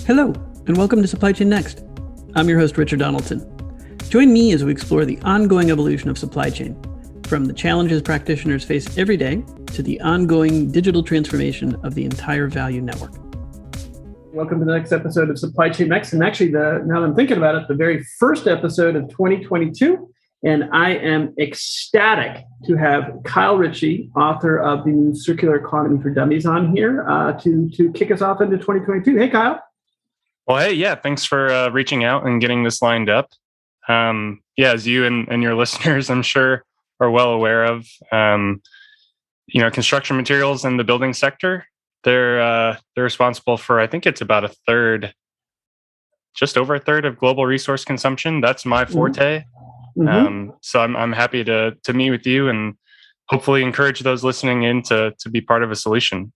Hello, and welcome to Supply Chain Next. I'm your host, Richard Donaldson. Join me as we explore the ongoing evolution of supply chain, from the challenges practitioners face every day to the ongoing digital transformation of the entire value network. Welcome to the next episode of Supply Chain Next, and actually, now that I'm thinking about it, the very first episode of 2022. And I am ecstatic to have Kyle Ritchie, author of the new Circular Economy for Dummies, on here to kick us off into 2022. Hey, Kyle. Well, hey, yeah, thanks for reaching out and getting this lined up. As you and your listeners, I'm sure, are well aware of, construction materials in the building sector. They're responsible for, I think it's about a third, just over a third of global resource consumption. That's my forte. Mm-hmm. So I'm happy to meet with you and hopefully encourage those listening in to be part of a solution.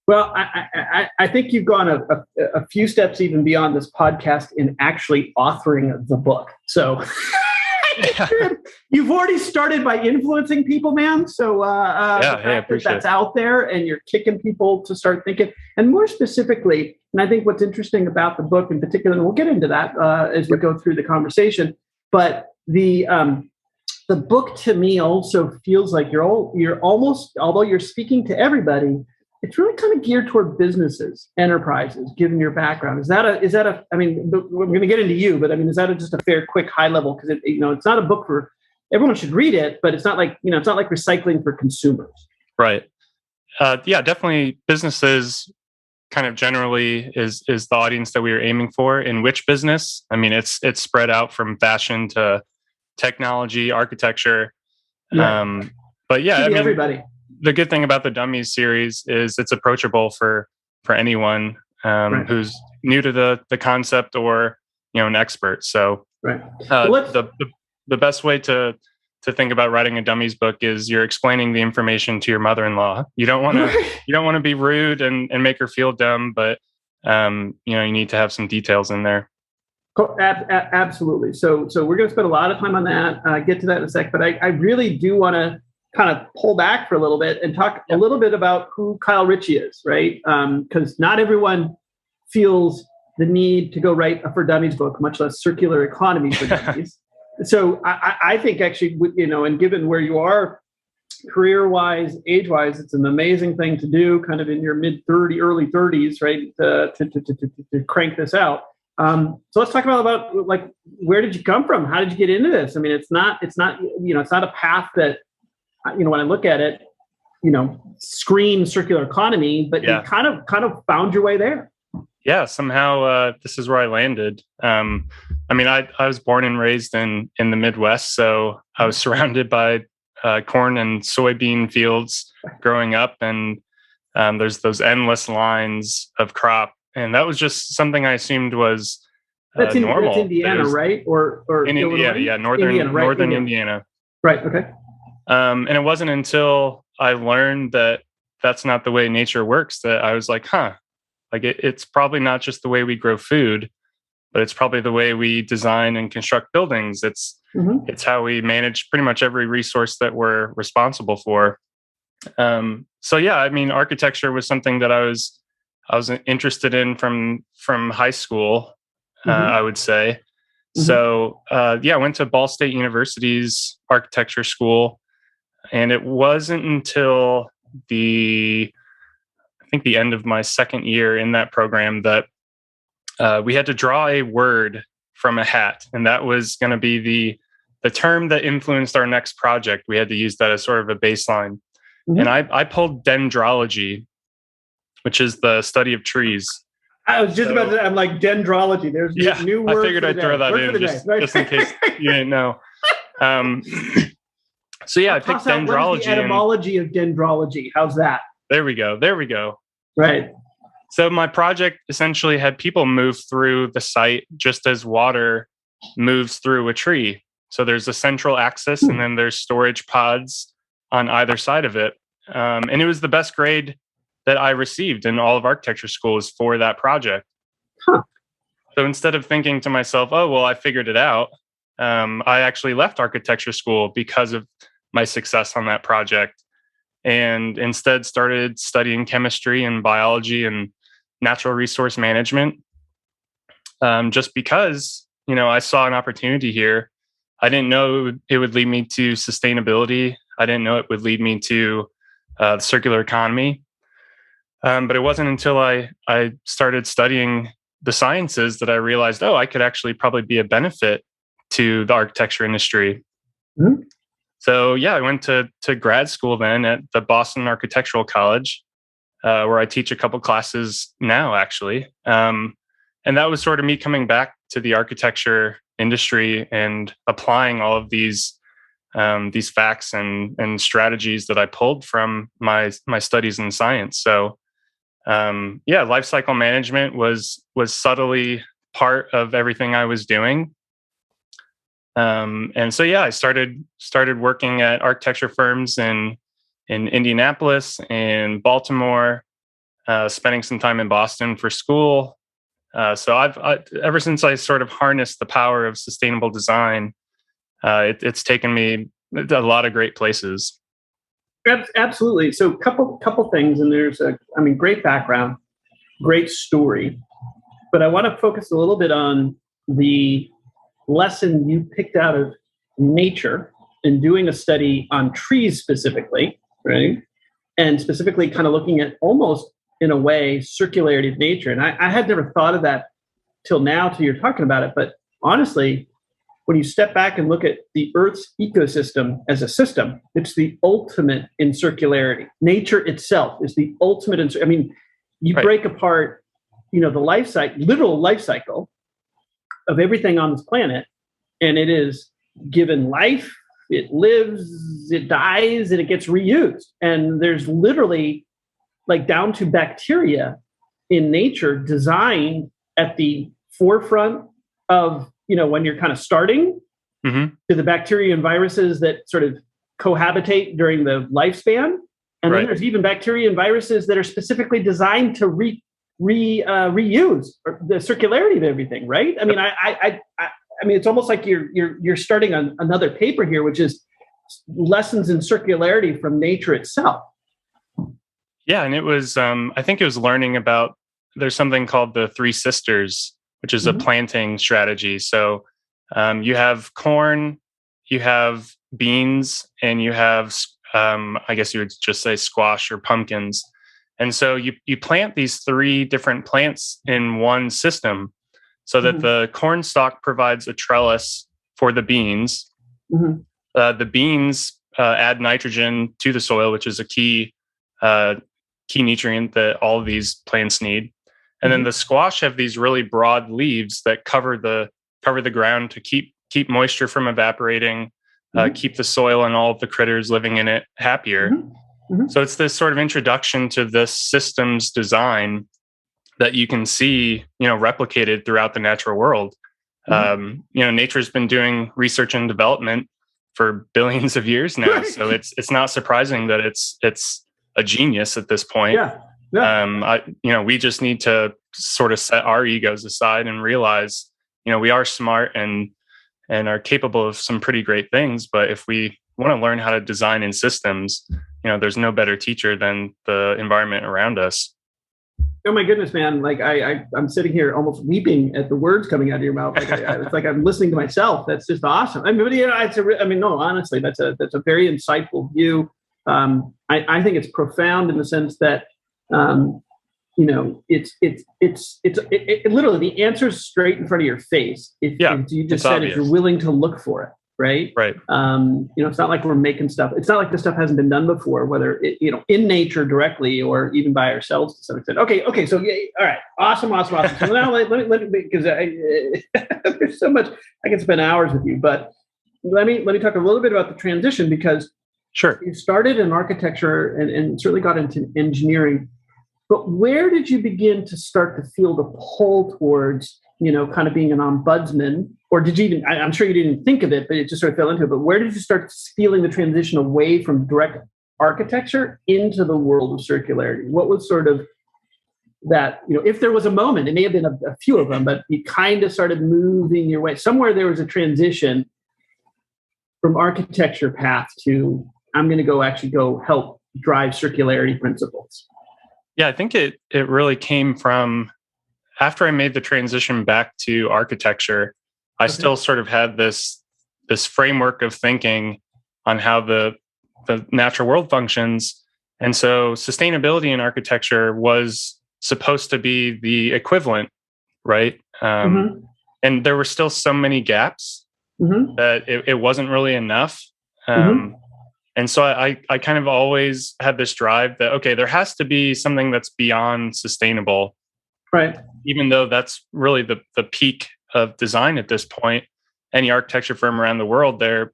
Well, I think you've gone a few steps even beyond this podcast in actually authoring the book. So you've already started by influencing people, man. So I appreciate that's out there and you're kicking people to start thinking. And more specifically, and I think what's interesting about the book in particular, and we'll get into that as we go through the conversation, but the book to me also feels like you're almost, although you're speaking to everybody, it's really kind of geared toward businesses, enterprises, given your background. Is that I mean, we're going to get into you, but I mean, is that just a fair, quick, high level? Because it's not a book for everyone should read it, but it's not like recycling for consumers. Right. Definitely businesses kind of generally is the audience that we are aiming for. In which business? I mean, it's spread out from fashion to technology, architecture. Yeah. Everybody. The good thing about the Dummies series is it's approachable for anyone who's new to the concept or an expert. So the best way to think about writing a Dummies book is you're explaining the information to your mother-in-law. You don't want to be rude and make her feel dumb, but you need to have some details in there. Absolutely. So we're going to spend a lot of time on that. Get to that in a sec, but I really do want to kind of pull back for a little bit and talk a little bit about who Kyle Ritchie is, right? Because not everyone feels the need to go write a For Dummies book, much less Circular Economy for Dummies. So I think actually, and given where you are career-wise, age-wise, it's an amazing thing to do kind of in your early 30s, right? To crank this out. So let's talk about like, where did you come from? How did you get into this? I mean, it's not a path that, when I look at it, screams circular economy, but you kind of found your way there. Yeah, somehow this is where I landed. I was born and raised in the Midwest, so I was surrounded by corn and soybean fields growing up, and there's those endless lines of crop, and that was just something I assumed was normal. That's Indiana, right? Or in Indiana, northern Indiana. Right. Okay. And it wasn't until I learned that that's not the way nature works that I was like, it's probably not just the way we grow food, but it's probably the way we design and construct buildings. It's how we manage pretty much every resource that we're responsible for. Architecture was something that I was interested in from high school, I would say. So, I went to Ball State University's architecture school. And it wasn't until the end of my second year in that program that we had to draw a word from a hat. And that was going to be the term that influenced our next project. We had to use that as sort of a baseline. And I pulled dendrology, which is the study of trees. I was just about to say, I'm like, dendrology. There's new word. I figured I'd throw that in just in case you didn't know. I picked dendrology. What is the etymology of dendrology? How's that? There we go. Right. So my project essentially had people move through the site just as water moves through a tree. So there's a central axis and then there's storage pods on either side of it. And it was the best grade that I received in all of architecture schools for that project. So instead of thinking to myself, I figured it out, I actually left architecture school because of my success on that project. and instead started studying chemistry and biology and natural resource management. just because, I saw an opportunity here. I didn't know it would lead me to sustainability. I didn't know it would lead me to the circular economy. But it wasn't until I started studying the sciences that I realized, I could actually probably be a benefit to the architecture industry. Mm-hmm. So I went to grad school then at the Boston Architectural College, where I teach a couple classes now, actually. And that was sort of me coming back to the architecture industry and applying all of these facts and strategies that I pulled from my studies in science. So life cycle management was subtly part of everything I was doing. And so I started working at architecture firms in Indianapolis and Baltimore, spending some time in Boston for school. So I've ever since I sort of harnessed the power of sustainable design, it's taken me a lot of great places. Absolutely. So couple things, and there's great background, great story, but I want to focus a little bit on the lesson you picked out of nature in doing a study on trees specifically, right? And specifically kind of looking at almost in a way circularity of nature. And I had never thought of that till you're talking about it. But honestly, when you step back and look at the Earth's ecosystem as a system, it's the ultimate in circularity. Nature itself is the ultimate in. You right. Break apart, the literal life cycle of everything on this planet, and it is given life, it lives, it dies, and it gets reused. And there's literally, like, down to bacteria in nature designed at the forefront of, when you're kind of starting, mm-hmm. to the bacteria and viruses that sort of cohabitate during the lifespan. And right. then there's even bacteria and viruses that are specifically designed to reuse the circularity of everything, right? It's almost like you're starting on another paper here, which is lessons in circularity from nature itself. Yeah, and it was I think it was learning about, there's something called the Three Sisters, which is mm-hmm. a planting strategy. So you have corn, you have beans, and you have I guess you would just say squash or pumpkins. And so you plant these three different plants in one system, so that mm-hmm. the corn stalk provides a trellis for the beans. Mm-hmm. The beans add nitrogen to the soil, which is a key nutrient that all of these plants need. And mm-hmm. then the squash have these really broad leaves that cover the ground to keep moisture from evaporating, mm-hmm. Keep the soil and all of the critters living in it happier. Mm-hmm. Mm-hmm. So it's this sort of introduction to this systems design that you can see, replicated throughout the natural world. Mm-hmm. Nature's been doing research and development for billions of years now, so it's not surprising that it's a genius at this point. Yeah. Yeah. We just need to sort of set our egos aside and realize, we are smart and are capable of some pretty great things. But if we want to learn how to design in systems, there's no better teacher than the environment around us. Oh my goodness, man! Like I'm sitting here almost weeping at the words coming out of your mouth. Like it's like I'm listening to myself. That's just awesome. Honestly, that's a very insightful view. I think it's profound in the sense that, it's literally the answer is straight in front of your face. If you just said obvious. If you're willing to look for it, right? Right. It's not like we're making stuff. It's not like this stuff hasn't been done before, whether in nature directly or even by ourselves to some extent. Okay. So all right, awesome. So now let me because there's so much I can spend hours with you, but let me talk a little bit about the transition, because sure, you started in architecture and certainly got into engineering, but where did you begin to start to feel the pull towards, kind of being an ombudsman? Or did you even, I'm sure you didn't think of it, but it just sort of fell into it. But where did you start feeling the transition away from direct architecture into the world of circularity? What was sort of that, if there was a moment, it may have been a few of them, but you kind of started moving your way. Somewhere there was a transition from architecture path to, I'm going to go help drive circularity principles. Yeah, I think it really came from after I made the transition back to architecture, I still sort of had this framework of thinking on how the natural world functions. And so sustainability in architecture was supposed to be the equivalent, right? And there were still so many gaps that it wasn't really enough. And so I kind of always had this drive that, okay, there has to be something that's beyond sustainable. Right. Even though that's really the peak of design at this point. Any architecture firm around the world, they're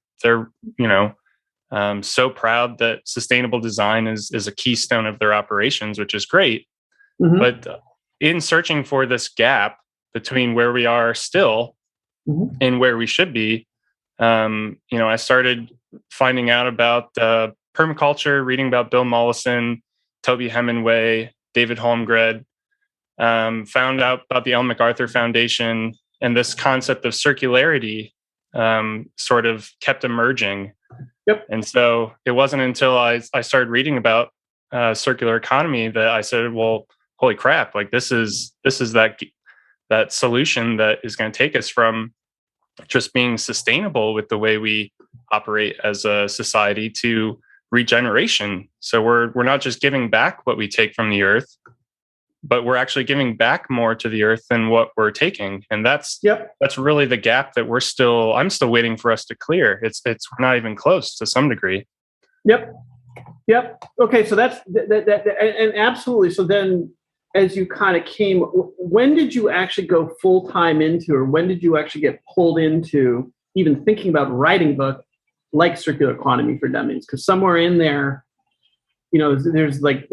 so proud that sustainable design is a keystone of their operations, which is great. But in searching for this gap between where we are still and where we should be, I started finding out about permaculture, reading about Bill Mollison, Toby Hemingway, David Holmgren, found out about the Ellen MacArthur Foundation, and this concept of circularity sort of kept emerging. Yep. And so it wasn't until I started reading about circular economy that I said, well, holy crap, like this is that solution that is going to take us from just being sustainable with the way we operate as a society to regeneration. So we're not just giving back what we take from the earth, but we're actually giving back more to the earth than what we're taking. And that's really the gap that I'm still waiting for us to clear. We're not even close to some degree. Yep. Okay. So that's that, and absolutely. So then as you kind of when did you actually go full time into, or when did you actually get pulled into even thinking about writing a book like Circular Economy for Dummies? Because somewhere in there, there's when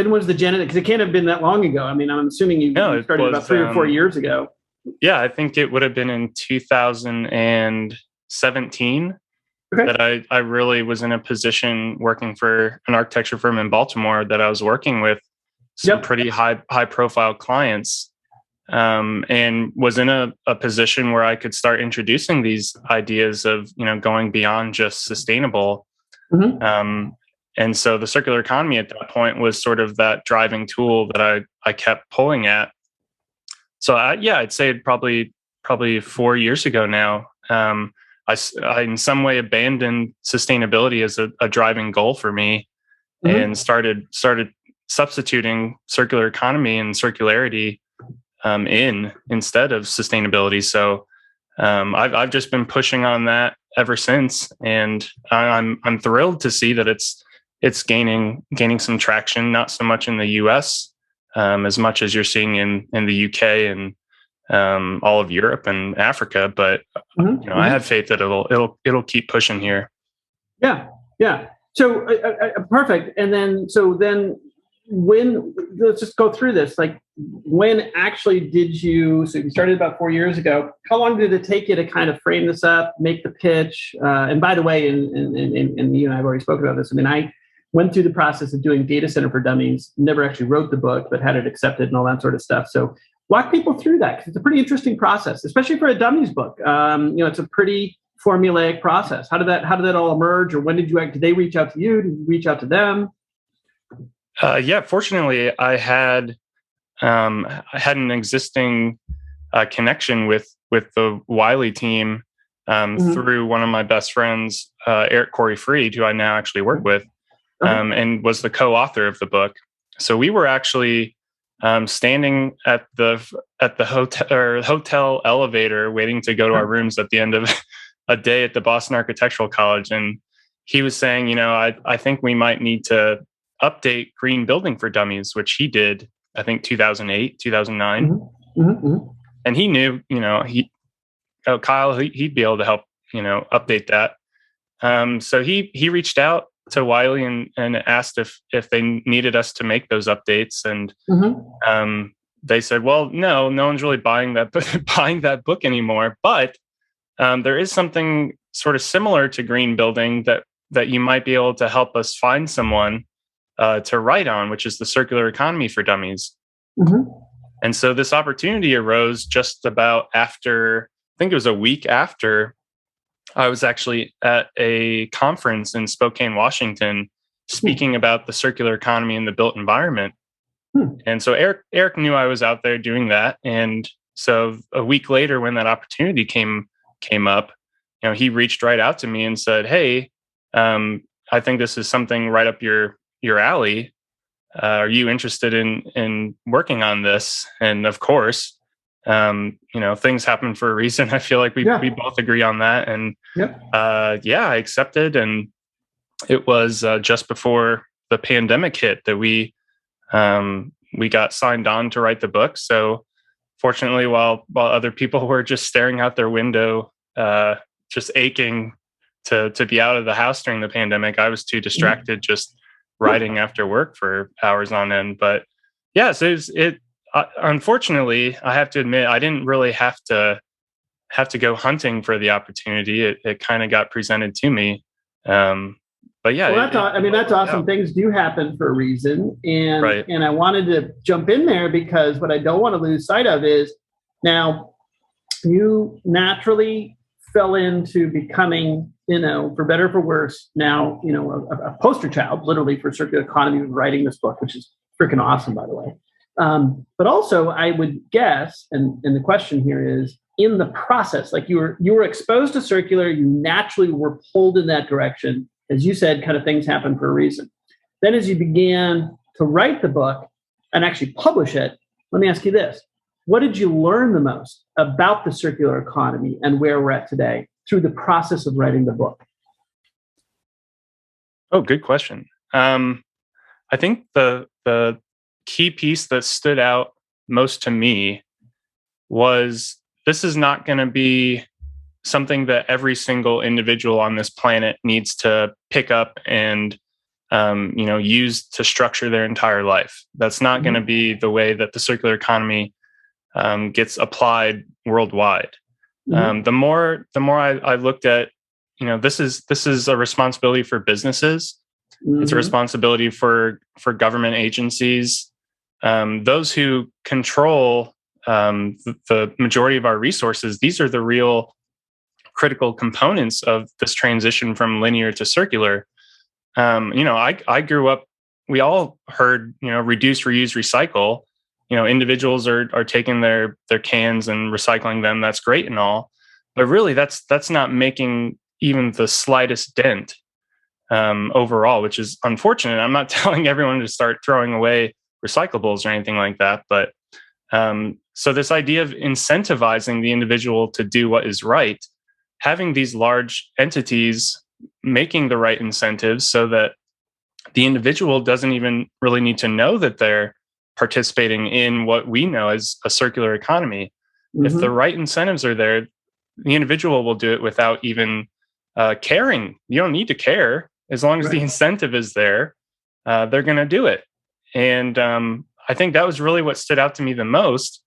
was the genesis? Because it can't have been that long ago. I mean, I'm assuming you started about 3 or 4 years ago. Yeah, I think it would have been in 2017 that I really was in a position working for an architecture firm in Baltimore that I was working with some pretty high profile clients, and was in a position where I could start introducing these ideas of going beyond just sustainable. And so the circular economy at that point was sort of that driving tool that I kept pulling at. So I'd say probably 4 years ago now, I in some way abandoned sustainability as a driving goal for me, and started substituting circular economy and circularity instead of sustainability. So I've just been pushing on that ever since, and I'm thrilled to see that it's gaining some traction, not so much in the US as much as you're seeing in the UK and all of Europe and Africa, but I have faith that it'll keep pushing here. Yeah. So perfect. And then when, let's just go through this. Like, when actually did you? So you started about 4 years ago. How long did it take you to kind of frame this up, make the pitch? And by the way, and you and I have already spoken about this. I mean, I went through the process of doing Data Center for Dummies. Never actually wrote the book, but had it accepted and all that sort of stuff. So walk people through that, because it's a pretty interesting process, especially for a Dummies book. It's a pretty formulaic process. How did that all emerge, or when did they reach out to you? Did you reach out to them? Fortunately, I had an existing connection with the Wiley team through one of my best friends, Eric Corey Freed, who I now actually work with, and was the co-author of the book. So we were actually standing at the hotel elevator, waiting to go to our rooms at the end of a day at the Boston Architectural College, and he was saying, I think we might need to update Green Building for Dummies, which he did, I think 2008, 2009, and he knew, Kyle, he'd be able to help, update that. So he reached out to Wiley and asked if they needed us to make those updates, and they said, well, no one's really buying that book anymore, but there is something sort of similar to Green Building that you might be able to help us find someone to write on, which is the Circular Economy for Dummies. And so this opportunity arose just about after, I think it was a week after, I was actually at a conference in Spokane, Washington, speaking about the circular economy and the built environment. And so Eric knew I was out there doing that. And so a week later, when that opportunity came up, he reached right out to me and said, "Hey, I think this is something right up your alley. Are you interested in working on this?" And of course, things happen for a reason. I feel like we both agree on that. And I accepted. And it was just before the pandemic hit that we got signed on to write the book. So fortunately, while other people were just staring out their window, just aching to be out of the house during the pandemic, I was too distracted just writing after work for hours on end. But so unfortunately, I have to admit, I didn't really have to go hunting for the opportunity. It kind of got presented to me. But yeah, that's awesome. Things do happen for a reason. And I wanted to jump in there because what I don't want to lose sight of is now you naturally fell into becoming, for better or for worse, now, a poster child, literally, for circular economy, writing this book, which is freaking awesome, by the way. But also, I would guess, and the question here is, in the process, like you were exposed to circular, you naturally were pulled in that direction. As you said, kind of things happen for a reason. Then as you began to write the book and actually publish it, let me ask you this. What did you learn the most about the circular economy and where we're at today through the process of writing the book? Oh, good question. I think the key piece that stood out most to me was this is not going to be something that every single individual on this planet needs to pick up and use to structure their entire life. That's not going to be the way that the circular economy gets applied worldwide. The more I looked at, this is a responsibility for businesses. It's a responsibility for government agencies, those who control the majority of our resources. These are the real critical components of this transition from linear to circular. I grew up, we all heard, reduce, reuse, recycle. Individuals are taking their cans and recycling them. That's great and all, but really that's not making even the slightest dent overall, which is unfortunate. I'm not telling everyone to start throwing away recyclables or anything like that, but so this idea of incentivizing the individual to do what is right, having these large entities making the right incentives so that the individual doesn't even really need to know that they're participating in what we know as a circular economy. If the right incentives are there, the individual will do it without even caring. You don't need to care. As long as the incentive is there, they're going to do it. And I think that was really what stood out to me the most,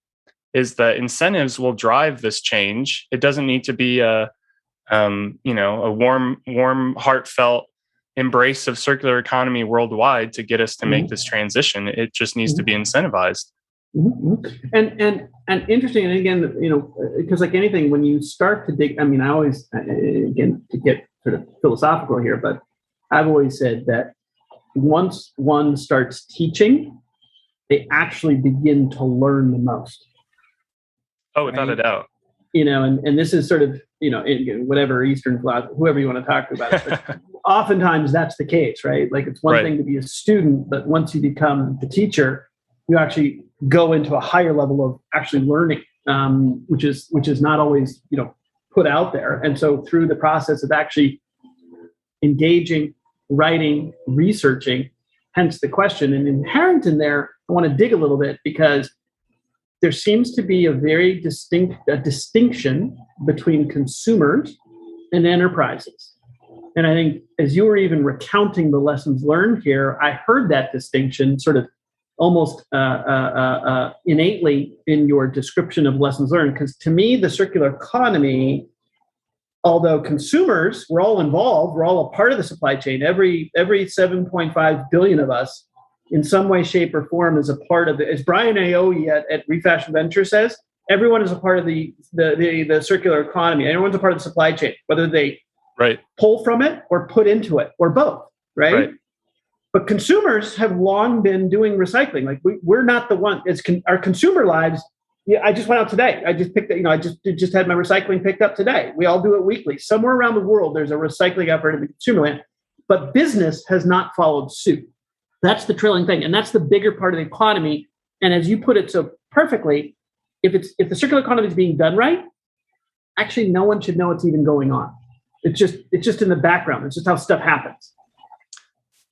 is that incentives will drive this change. It doesn't need to be a warm, heartfelt embrace of circular economy worldwide to get us to make this transition. It just needs to be incentivized. And interesting. And again, because like anything, when you start to dig, I always, again, to get sort of philosophical here, but I've always said that once one starts teaching, they actually begin to learn the most. Oh, without a doubt. And this is sort of, whatever Eastern philosophy, whoever you want to talk about it, but oftentimes that's the case, right? Like it's one thing to be a student, but once you become the teacher, you actually go into a higher level of actually learning, which is not always, put out there. And so through the process of actually engaging, writing, researching, hence the question, and inherent in there, I want to dig a little bit because there seems to be a very distinction between consumers and enterprises. And I think as you were even recounting the lessons learned here, I heard that distinction sort of almost innately in your description of lessons learned. Because to me, the circular economy, although consumers, we're all involved, we're all a part of the supply chain. Every 7.5 billion of us, in some way, shape, or form, is a part of it. As Brian Aoe at Refashion Venture says, everyone is a part of the circular economy. Everyone's a part of the supply chain, whether they pull from it or put into it or both, right? But consumers have long been doing recycling. Like we're not the one. Our consumer lives. Yeah, I just went out today. I just picked it. I just had my recycling picked up today. We all do it weekly. Somewhere around the world, there's a recycling effort in the consumer land, but business has not followed suit. That's the trailing thing, and that's the bigger part of the economy. And as you put it so perfectly, if the circular economy is being done right, actually no one should know it's even going on. It's just in the background. It's just how stuff happens.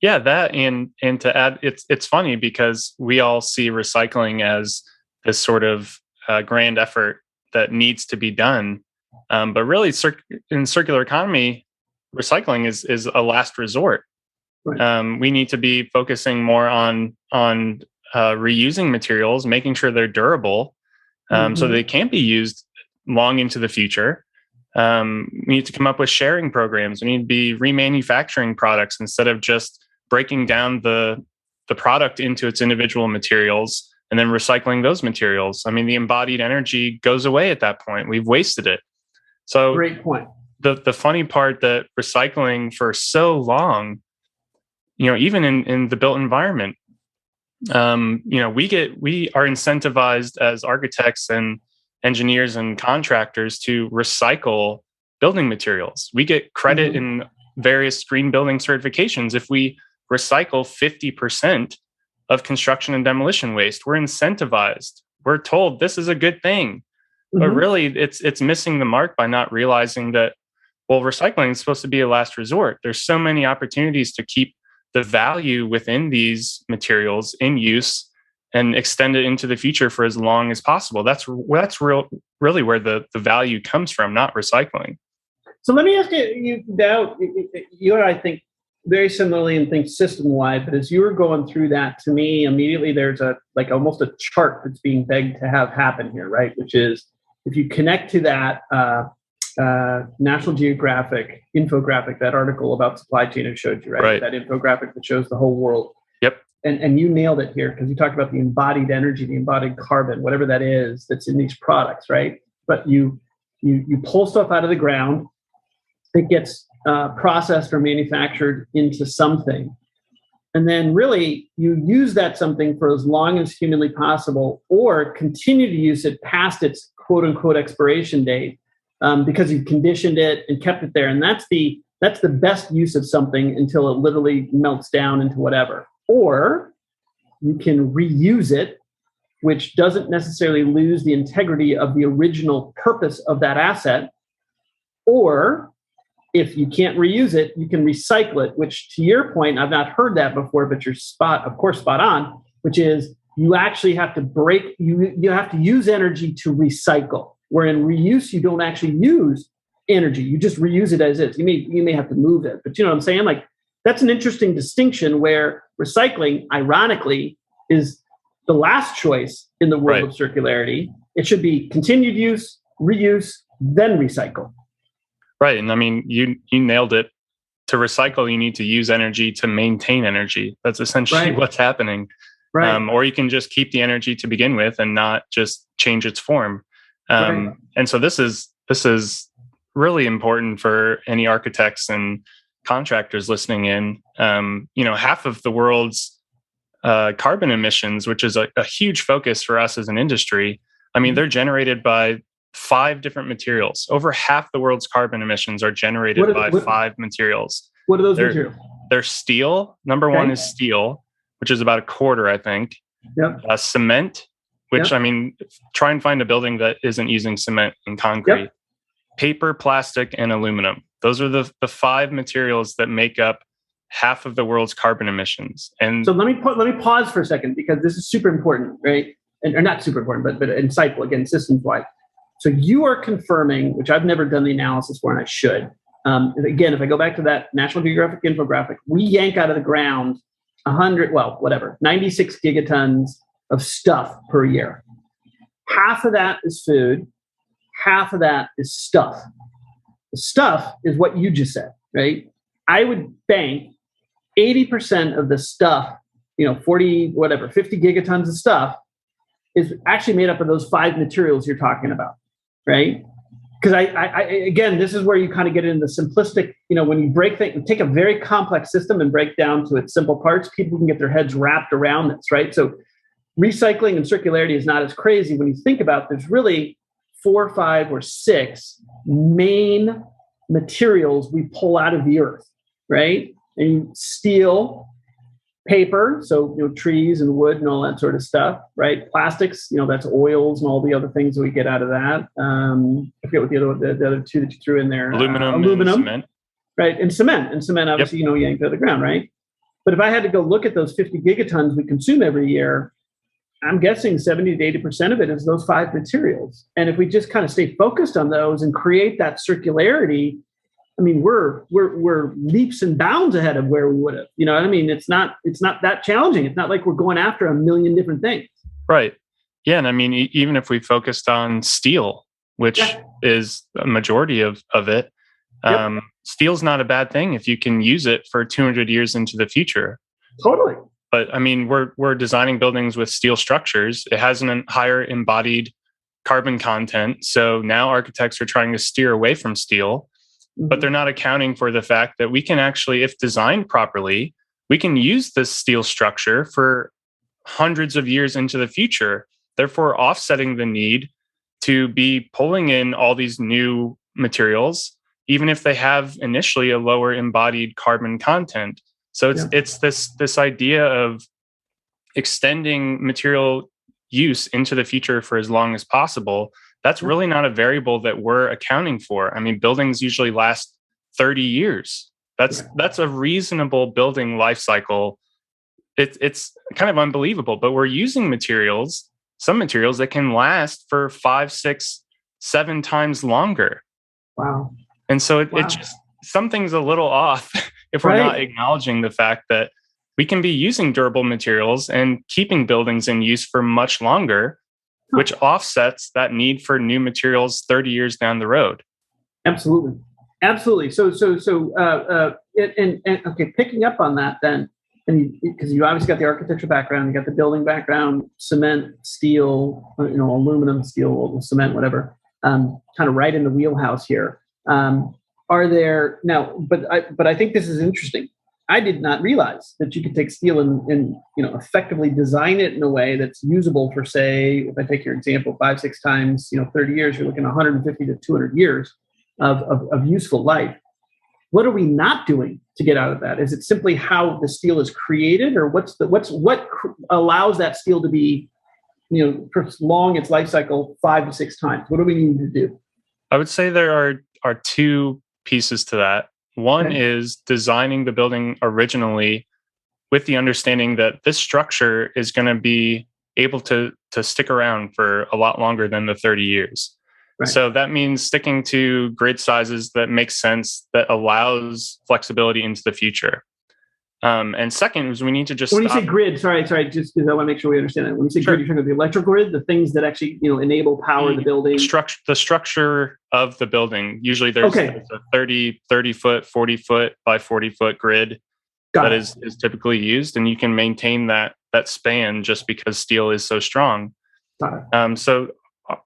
Yeah, that and to add, it's funny because we all see recycling as this sort of grand effort that needs to be done, but really, in circular economy, recycling is a last resort. Right. We need to be focusing more on reusing materials, making sure they're durable, so they can be used long into the future. We need to come up with sharing programs. We need to be remanufacturing products instead of just breaking down the product into its individual materials and then recycling those materials. I mean, the embodied energy goes away at that point. We've wasted it. So great point. The funny part that recycling for so long, even in the built environment, we are incentivized as architects and engineers and contractors to recycle building materials. We get credit in various green building certifications if we recycle 50% of construction and demolition waste. We're incentivized. We're told this is a good thing. But really, it's missing the mark by not realizing that, well, recycling is supposed to be a last resort. There's so many opportunities to keep the value within these materials in use and extend it into the future for as long as possible. That's really where the value comes from, not recycling. So let me ask you now, you and I think very similarly and think system-wide, but as you were going through that, to me, immediately there's almost a chart that's being begged to have happen here, right? Which is, if you connect to that National Geographic infographic, that article about supply chain I showed you, right? That infographic that shows the whole world. Yep. And you nailed it here, because you talked about the embodied energy, the embodied carbon, whatever that is, that's in these products, right? But you pull stuff out of the ground, it gets processed or manufactured into something. And then really you use that something for as long as humanly possible, or continue to use it past its quote unquote expiration date, because you've conditioned it and kept it there. And that's the best use of something until it literally melts down into whatever. Or you can reuse it, which doesn't necessarily lose the integrity of the original purpose of that asset. Or if you can't reuse it, you can recycle it, which, to your point, I've not heard that before, but you're spot on, which is you actually have to you have to use energy to recycle. Where in reuse, you don't actually use energy. You just reuse it as is. You may have to move it, but you know what I'm saying? Like, that's an interesting distinction, where recycling, ironically, is the last choice in the world of circularity. It should be continued use, reuse, then recycle. Right. And I mean, you nailed it. To recycle, you need to use energy to maintain energy. That's essentially what's happening. Right. Or you can just keep the energy to begin with and not just change its form. And so this is really important for any architects and contractors listening in. Half of the world's carbon emissions, which is a huge focus for us as an industry, I mean, they're generated by 5 different materials. Over half the world's carbon emissions are generated by 5 materials. What are those materials? They're steel. Number one is steel, which is about a quarter, I think. Yep. Cement, which, I mean, try and find a building that isn't using cement and concrete. Yep. Paper, plastic, and aluminum. Those are the 5 materials that make up half of the world's carbon emissions. And so let me pause for a second, because this is super important, right? Or not super important, but insightful, again, systems-wide. So you are confirming, which I've never done the analysis for, and I should. Again, if I go back to that National Geographic infographic, we yank out of the ground 96 gigatons of stuff per year. Half of that is food. Half of that is stuff. The stuff is what you just said, right? I would bank 80% of the stuff, 50 gigatons of stuff is actually made up of those 5 materials you're talking about, right? because again, this is where you kind of get into the simplistic, when you break things, take a very complex system and break down to its simple parts, people can get their heads wrapped around this, right? So recycling and circularity is not as crazy when you think about, there's really 4, 5, or 6 main materials we pull out of the earth, right? And steel, paper, so trees and wood and all that sort of stuff, right? Plastics, that's oils and all the other things that we get out of that. I forget what the other two that you threw in there. Aluminum, and cement. Right, and cement. And cement, obviously, Yep. yanked out of the ground, right? But if I had to go look at those 50 gigatons we consume every year, I'm guessing 70 to 80% of it is those 5 materials. And if we just kind of stay focused on those and create that circularity, I mean, we're leaps and bounds ahead of where we would have. You know what I mean? It's not that challenging. It's not like we're going after a million different things. Right. Yeah. And I mean, even if we focused on steel, which is a majority of it, steel's not a bad thing if you can use it for 200 years into the future. Totally. But I mean, we're designing buildings with steel structures. It has a higher embodied carbon content. So now architects are trying to steer away from steel. But they're not accounting for the fact that we can actually, if designed properly, we can use this steel structure for hundreds of years into the future, therefore offsetting the need to be pulling in all these new materials, even if they have initially a lower embodied carbon content. So it's this idea of extending material use into the future for as long as possible. That's really not a variable that we're accounting for. I mean, buildings usually last 30 years. That's a reasonable building life cycle. It's kind of unbelievable, but we're using some materials that can last for 5, 6, 7 times longer. Wow. And so it just, something's a little off if we're not acknowledging the fact that we can be using durable materials and keeping buildings in use for much longer, which offsets that need for new materials 30 years down the road. Absolutely. So, okay, picking up on that then, and because you obviously got the architecture background, you got the building background, cement, steel, aluminum, steel, cement, whatever, kind of right in the wheelhouse here. Are there now? But I think this is interesting. I did not realize that you could take steel and effectively design it in a way that's usable for, say, if I take your example, 5, 6 times, 30 years, you're looking at 150 to 200 years of useful life. What are we not doing to get out of that? Is it simply how the steel is created, or what allows that steel to be, prolong its life cycle 5 to 6 times? What do we need to do? I would say there are 2 pieces to that. One is designing the building originally with the understanding that this structure is going to be able to stick around for a lot longer than the 30 years. Right. So that means sticking to grid sizes that make sense, that allows flexibility into the future. And second is we need to just when you say grid, sorry, just because I want to make sure we understand that. When you say grid, you're talking about the electrical grid, the things that actually enable power in the building. The structure of the building. Usually there's a 30 foot, 40 foot by 40 foot grid that is typically used, and you can maintain that span just because steel is so strong. So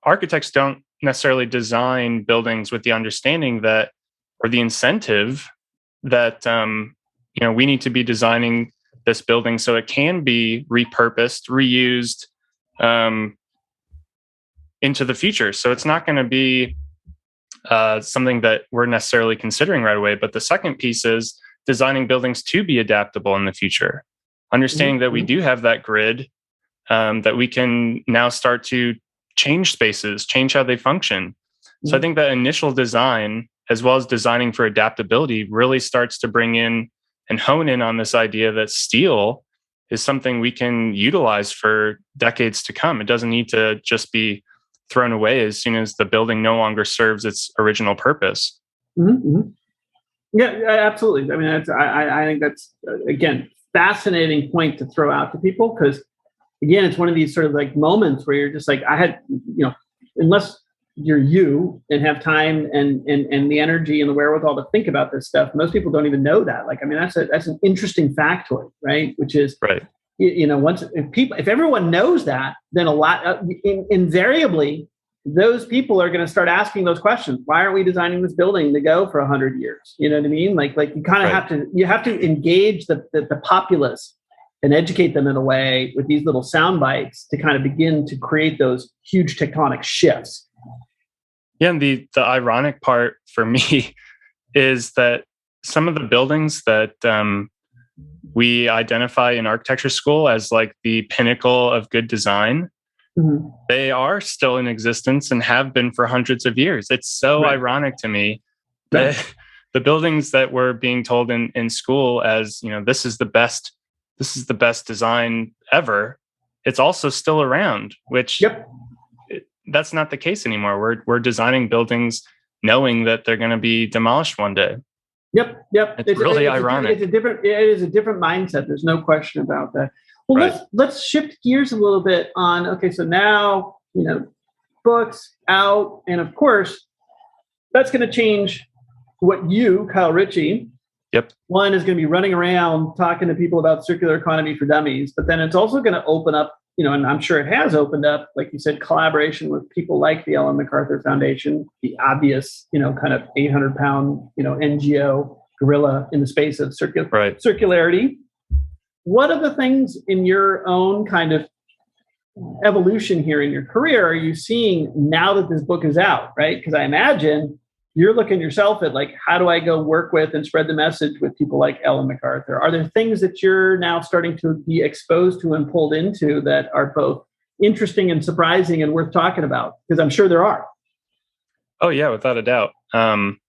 architects don't necessarily design buildings with the understanding that, or the incentive that we need to be designing this building so it can be repurposed, reused into the future. So it's not going to be something that we're necessarily considering right away. But the second piece is designing buildings to be adaptable in the future, understanding that we do have that grid, that we can now start to change spaces, change how they function. So I think that initial design, as well as designing for adaptability, really starts to bring in and hone in on this idea that steel is something we can utilize for decades to come. It doesn't need to just be thrown away as soon as the building no longer serves its original purpose. Yeah, absolutely. I mean, I think that's, again, fascinating point to throw out to people, because, again, it's one of these sort of like moments where you're just like, unless you're you and have time and the energy and the wherewithal to think about this stuff, most people don't even know that. Like, I mean, that's an interesting factoid, right? Which is, if everyone knows that, then invariably those people are going to start asking those questions. Why aren't we designing this building to go for 100 years? You know what I mean? Like you kind of have to engage the populace and educate them in a way with these little sound bites to kind of begin to create those huge tectonic shifts. Yeah, and the ironic part for me is that some of the buildings that we identify in architecture school as like the pinnacle of good design, they are still in existence and have been for hundreds of years. It's so ironic to me that the buildings that we're being told in school as, this is the best design ever, it's also still around, which that's not the case anymore. We're designing buildings knowing that they're going to be demolished one day. Yep. It's really ironic. It is a different mindset. There's no question about that. Well, let's shift gears a little bit on, okay, so now, books out, and of course, that's going to change what you, Kyle Ritchie, one is going to be running around talking to people about circular economy for dummies, but then it's also going to open up, and I'm sure it has opened up, like you said, collaboration with people like the Ellen MacArthur Foundation, the obvious, kind of 800-pound, NGO gorilla in the space of circularity. What are the things in your own kind of evolution here in your career are you seeing now that this book is out, right? Because I imagine you're looking yourself at like, how do I go work with and spread the message with people like Ellen MacArthur? Are there things that you're now starting to be exposed to and pulled into that are both interesting and surprising and worth talking about? Because I'm sure there are. Oh yeah, without a doubt. I'm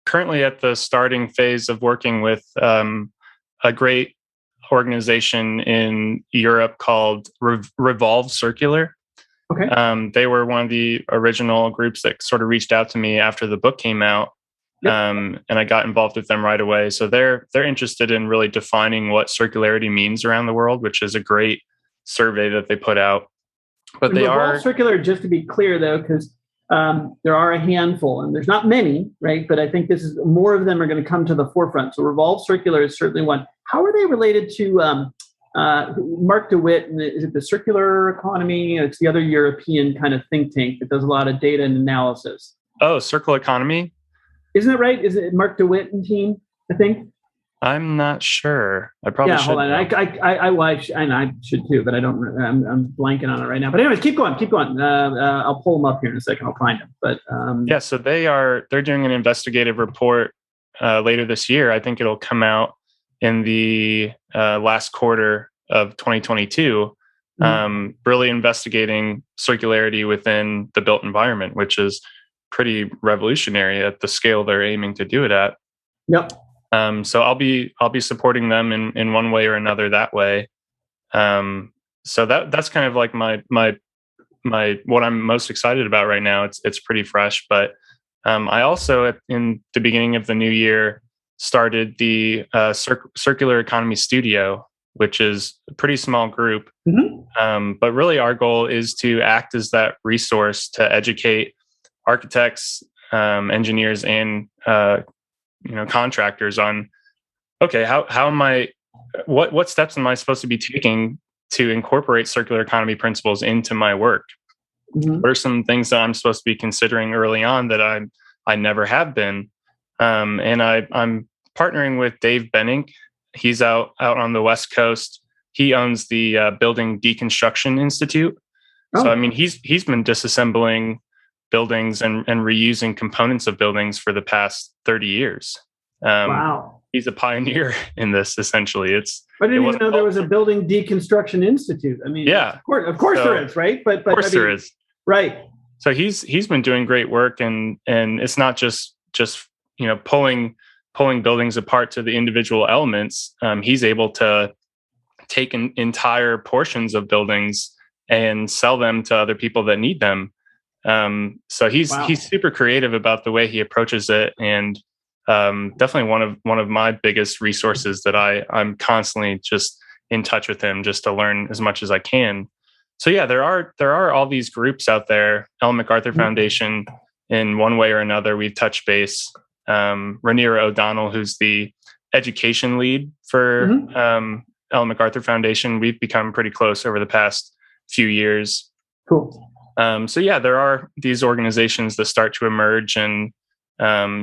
currently at the starting phase of working with a great organization in Europe called Revolve Circular. Okay. They were one of the original groups that sort of reached out to me after the book came out. And I got involved with them right away. So they're interested in really defining what circularity means around the world, which is a great survey that they put out. But they are circular, just to be clear though, because there are a handful and there's not many, right? But I think this is more of them are going to come to the forefront. So Revolve Circular is certainly one. How are they related to Mark DeWitt? And is it the circular economy? It's the other European kind of think tank that does a lot of data and analysis. Oh, Circular Economy. Isn't it right? Is it Mark DeWitt and team, I think? I'm not sure. I probably should. Hold on. I should too, but I don't. I'm blanking on it right now. But anyways, keep going. I'll pull them up here in a second. I'll find them. But so they're doing an investigative report later this year. I think it'll come out in the last quarter of 2022. Really investigating circularity within the built environment, which is pretty revolutionary at the scale they're aiming to do it at. Yep. So I'll be supporting them in one way or another that way. So that's kind of like my what I'm most excited about right now. It's pretty fresh, but I also in the beginning of the new year started the Circular Economy Studio, which is a pretty small group. But really our goal is to act as that resource to educate architects, engineers, and contractors on, okay, how am I, what steps am I supposed to be taking to incorporate circular economy principles into my work? What are some things that I'm supposed to be considering early on that I never have been? And I'm partnering with Dave Benink. He's out on the West Coast. He owns the Building Deconstruction Institute. So, I mean, he's been disassembling buildings and reusing components of buildings for the past 30 years. Wow. He's a pioneer in this, essentially. I didn't even know there was a Building Deconstruction Institute. I mean, yeah, of course there is, right? But of course there is. Right. So he's been doing great work, and it's not just pulling buildings apart to the individual elements. He's able to take entire portions of buildings and sell them to other people that need them. So he's super creative about the way he approaches it, and definitely one of my biggest resources that I'm constantly just in touch with him just to learn as much as I can. So yeah, there are all these groups out there. Ellen MacArthur Foundation, in one way or another, we've touched base. Rhaenyra O'Donnell, who's the education lead for Ellen MacArthur Foundation, we've become pretty close over the past few years. Cool. So yeah, there are these organizations that start to emerge, and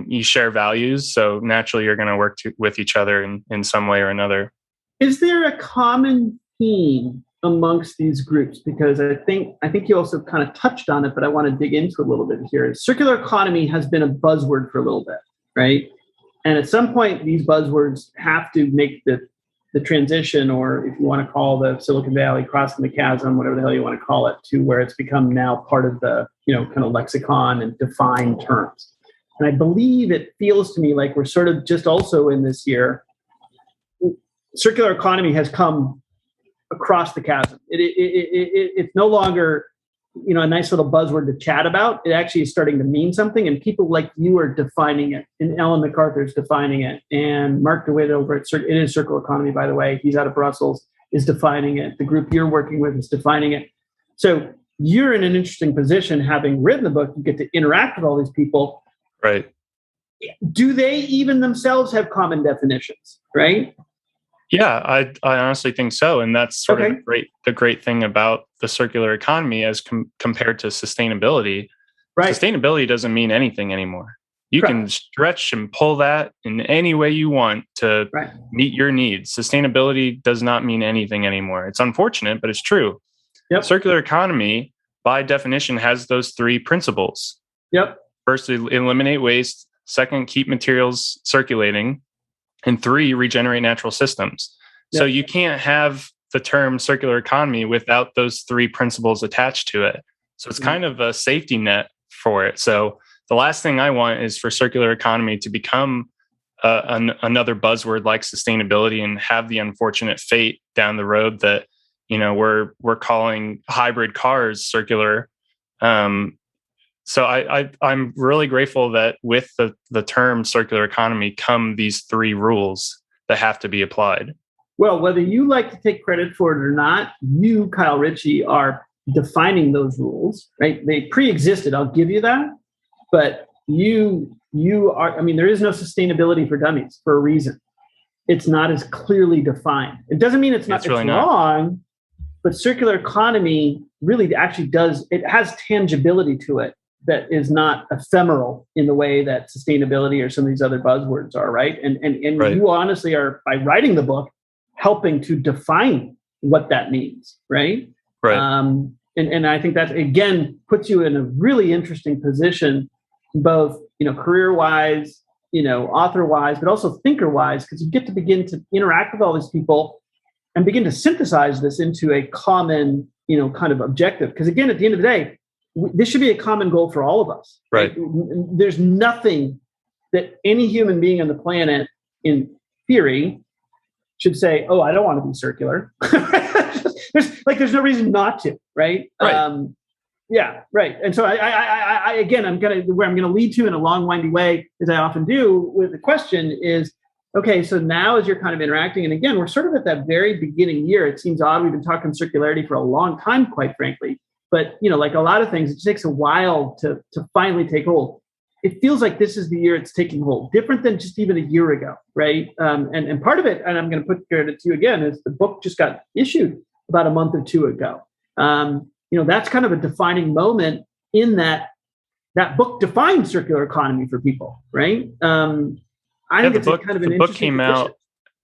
you share values. So naturally, you're going to work with each other in some way or another. Is there a common theme amongst these groups? Because I think you also kind of touched on it, but I want to dig into it a little bit here. Circular economy has been a buzzword for a little bit, right? And at some point, these buzzwords have to make the transition, or if you want to call the Silicon Valley crossing the chasm, whatever the hell you want to call it, to where it's become now part of the, kind of lexicon and defined terms. And I believe it feels to me like we're sort of just also in this year, circular economy has come across the chasm. It's no longer, a nice little buzzword to chat about. It actually is starting to mean something, and people like you are defining it, and Ellen MacArthur is defining it, and Mark DeWitt over at it is Circular Economy, by the way, he's out of Brussels, is defining it. The group you're working with is defining it. So you're in an interesting position, having written the book. You get to interact with all these people. Right. Do they even themselves have common definitions? Right. Yeah, I honestly think so, and that's sort of the great thing about the circular economy as compared to sustainability. Right. Sustainability doesn't mean anything anymore. You can stretch and pull that in any way you want to meet your needs. Sustainability does not mean anything anymore. It's unfortunate, but it's true. Yep. Circular economy, by definition, has those three principles. Yep. First, eliminate waste. Second, keep materials circulating. And 3, regenerate natural systems. Yep. So you can't have the term circular economy without those 3 principles attached to it. So it's kind of a safety net for it. So the last thing I want is for circular economy to become another buzzword like sustainability and have the unfortunate fate down the road that, we're calling hybrid cars circular. So I'm really grateful that with the term circular economy come these 3 rules that have to be applied. Well, whether you like to take credit for it or not, you, Kyle Ritchie, are defining those rules, right? They pre-existed, I'll give you that. But you are, there is no sustainability for dummies for a reason. It's not as clearly defined. It doesn't mean it's really wrong, but circular economy really actually it has tangibility to it that is not ephemeral in the way that sustainability or some of these other buzzwords are, right? And you honestly are, by writing the book, helping to define what that means, right? Right. And I think that, again, puts you in a really interesting position, both, career-wise, author-wise, but also thinker-wise, because you get to begin to interact with all these people and begin to synthesize this into a common, kind of objective. Because again, at the end of the day, this should be a common goal for all of us. Right. There's nothing that any human being on the planet, in theory, should say, "Oh, I don't want to be circular." there's no reason not to, right? Right. Yeah, right. And so I again, where I'm gonna lead to in a long, windy way, as I often do with the question is, okay, so now as you're kind of interacting, and again, we're sort of at that very beginning year. It seems odd. We've been talking circularity for a long time, quite frankly. But, like a lot of things, it takes a while to finally take hold. It feels like this is the year it's taking hold, different than just even a year ago, right? And part of it, and I'm going to put credit to you again, is the book just got issued about a month or 2 ago. That's kind of a defining moment in that book defined circular economy for people, right? I think it's kind of an interesting position.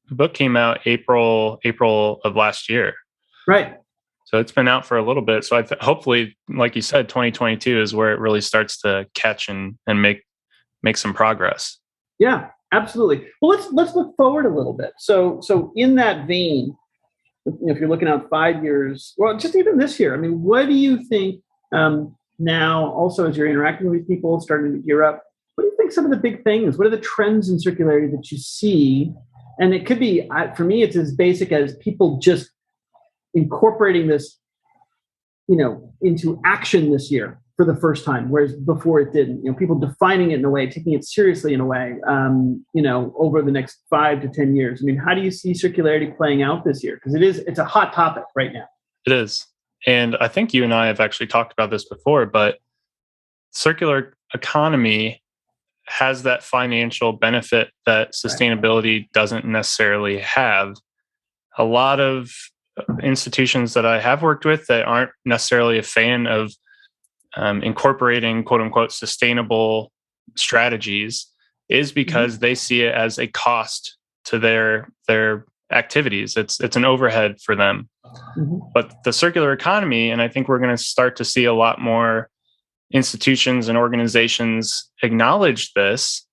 The book came out April of last year. Right. So it's been out for a little bit. So hopefully, like you said, 2022 is where it really starts to catch and make some progress. Yeah, absolutely. Well, let's look forward a little bit. So in that vein, if you're looking out 5 years, well, just even this year, what do you think now? Also, as you're interacting with people, starting to gear up, what do you think some of the big things? What are the trends in circularity that you see? And it could be, for me, it's as basic as people just incorporating this, into action this year for the first time, whereas before it didn't. People defining it in a way, taking it seriously in a way, over the next 5 to 10 years. How do you see circularity playing out this year? Because it's a hot topic right now. It is. And I think you and I have actually talked about this before, but circular economy has that financial benefit that sustainability doesn't necessarily have. A lot of institutions that I have worked with that aren't necessarily a fan of incorporating quote unquote sustainable strategies is because they see it as a cost to their activities. It's an overhead for them. But the circular economy, and I think we're going to start to see a lot more institutions and organizations acknowledge this,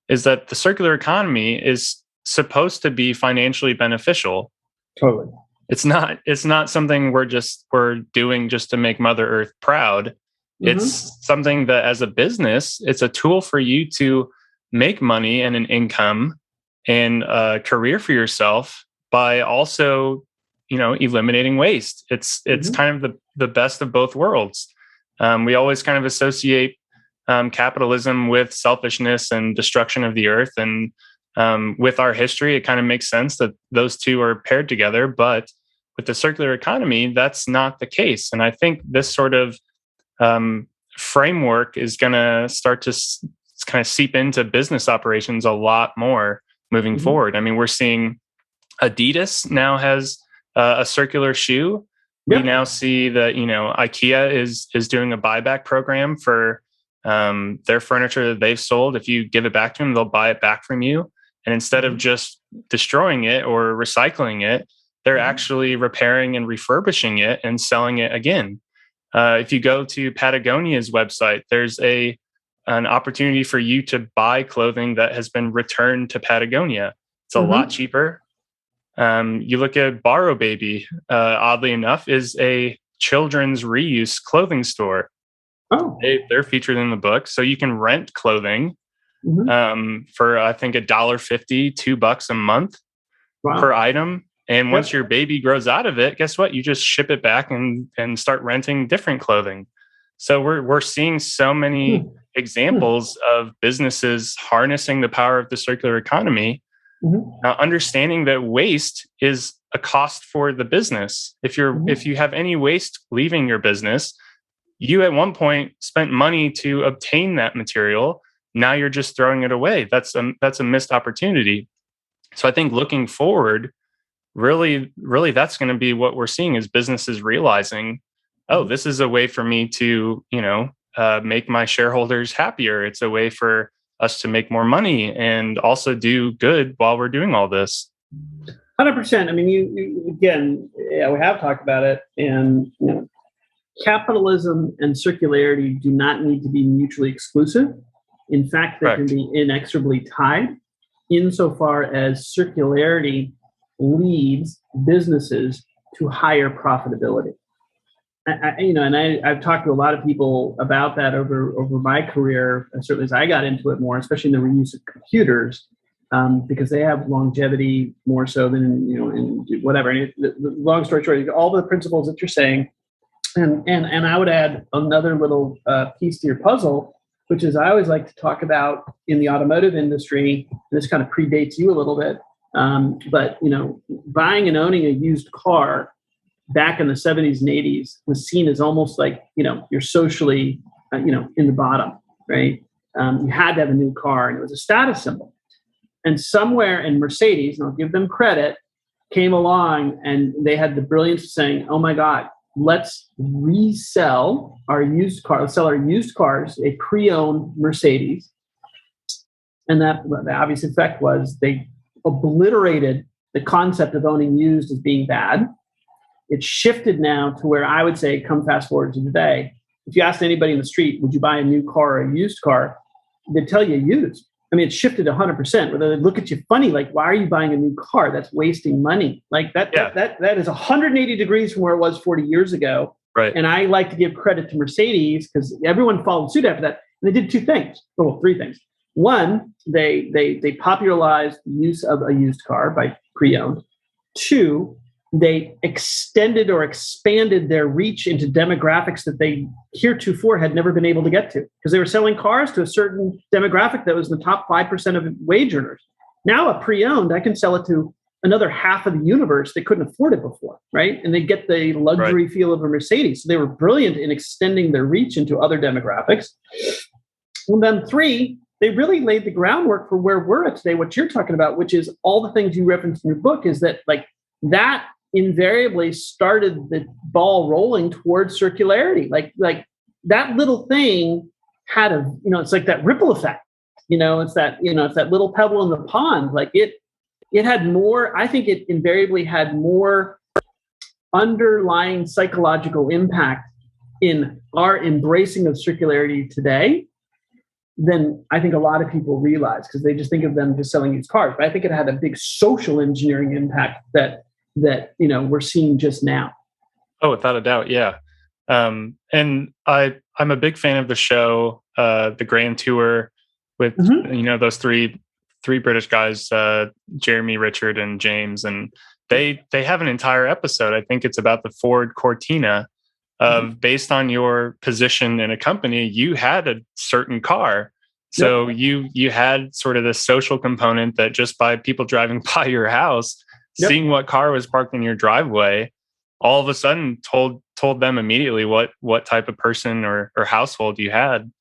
is that the circular economy is supposed to be financially beneficial. Totally. It's not something we're doing just to make Mother Earth proud. It's something that as a business, it's a tool for you to make money and an income and a career for yourself by also, eliminating waste. It's kind of the best of both worlds. We always kind of associate capitalism with selfishness and destruction of the earth. And with our history, it kind of makes sense that those two are paired together. But with the circular economy, that's not the case. And I think this sort of framework is going to start to kind of seep into business operations a lot more moving forward. I mean, we're seeing Adidas now has a circular shoe. We now see that, IKEA is doing a buyback program for their furniture that they've sold. If you give it back to them, they'll buy it back from you. And instead of just destroying it or recycling it, they're actually repairing and refurbishing it and selling it again. If you go to Patagonia's website, there's an opportunity for you to buy clothing that has been returned to Patagonia. It's a lot cheaper. You look at Borrow Baby, oddly enough, is a children's reuse clothing store. They're featured in the book. So you can rent clothing for, I think, $1.50, $2 a month per item. And once your baby grows out of it, guess what? You just ship it back and start renting different clothing. So we're seeing so many examples of businesses harnessing the power of the circular economy, understanding that waste is a cost for the business. If you have any waste leaving your business, you at one point spent money to obtain that material. Now you're just throwing it away. That's a missed opportunity. So I think looking forward, really, that's going to be what we're seeing is businesses realizing, this is a way for me to, make my shareholders happier. It's a way for us to make more money and also do good while we're doing all this. 100%. I mean, you again, we have talked about it, and capitalism and circularity do not need to be mutually exclusive. In fact, they can be inexorably tied insofar as circularity leads businesses to higher profitability. I've talked to a lot of people about that over my career, and certainly as I got into it more, especially in the reuse of computers, because they have longevity more so than in whatever. And the long story short, all the principles that you're saying, and I would add another little piece to your puzzle, which is I always like to talk about in the automotive industry. And this kind of predates you a little bit, but buying and owning a used car back in the 70s and 80s was seen as almost like, you're socially, in the bottom, right? You had to have a new car, and it was a status symbol. And somewhere in Mercedes, and I'll give them credit, came along and they had the brilliance of saying, oh my God, let's resell our used car, let's sell our used cars, a pre-owned Mercedes. And that the obvious effect was they obliterated the concept of owning used as being bad. It shifted now to where I would say, come fast forward to today. If you asked anybody in the street, would you buy a new car or a used car? They'd tell you used. I mean, it shifted 100%. Where they look at you funny, like, why are you buying a new car? That's wasting money. Like that is 180 degrees from where it was 40 years ago. Right. And I like to give credit to Mercedes because everyone followed suit after that. And they did two things. Well, three things. One, they popularized the use of a used car by pre-owned. Two, they extended or expanded their reach into demographics that they heretofore had never been able to get to, because they were selling cars to a certain demographic that was the top 5% of wage earners. Now a pre-owned, I can sell it to another half of the universe that couldn't afford it before, right? And they get the luxury feel of a Mercedes. So they were brilliant in extending their reach into other demographics. And then three, they really laid the groundwork for where we're at today, what you're talking about, which is all the things you referenced in your book, is that like that invariably started the ball rolling towards circularity. Like that little thing had it's like that ripple effect. It's that little pebble in the pond. Like it had more. I think it invariably had more underlying psychological impact in our embracing of circularity today than I think a lot of people realize, because they just think of them just selling used cars. But I think it had a big social engineering impact that we're seeing just now. Oh, without a doubt, yeah. And I'm a big fan of the show, The Grand Tour, with those three British guys, Jeremy, Richard, and James, and they have an entire episode. I think it's about the Ford Cortina of based on your position in a company, you had a certain car. So you had sort of this social component that just by people driving by your house, seeing what car was parked in your driveway, all of a sudden told them immediately what type of person or household you had.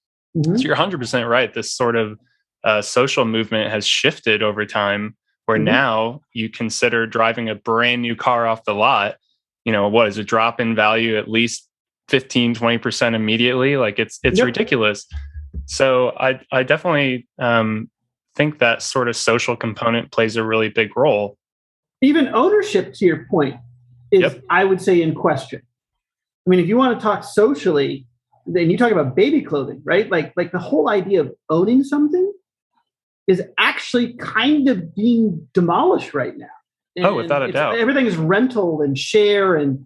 So you're 100% right. This sort of social movement has shifted over time, where now you consider driving a brand new car off the lot, what is a drop in value at least 15-20% immediately. Like it's ridiculous. So I definitely think that sort of social component plays a really big role. Even ownership, to your point, is I would say in question. I mean, if you want to talk socially, then you talk about baby clothing, right? Like the whole idea of owning something is actually kind of being demolished right now. And without a doubt. Everything is rental and share and,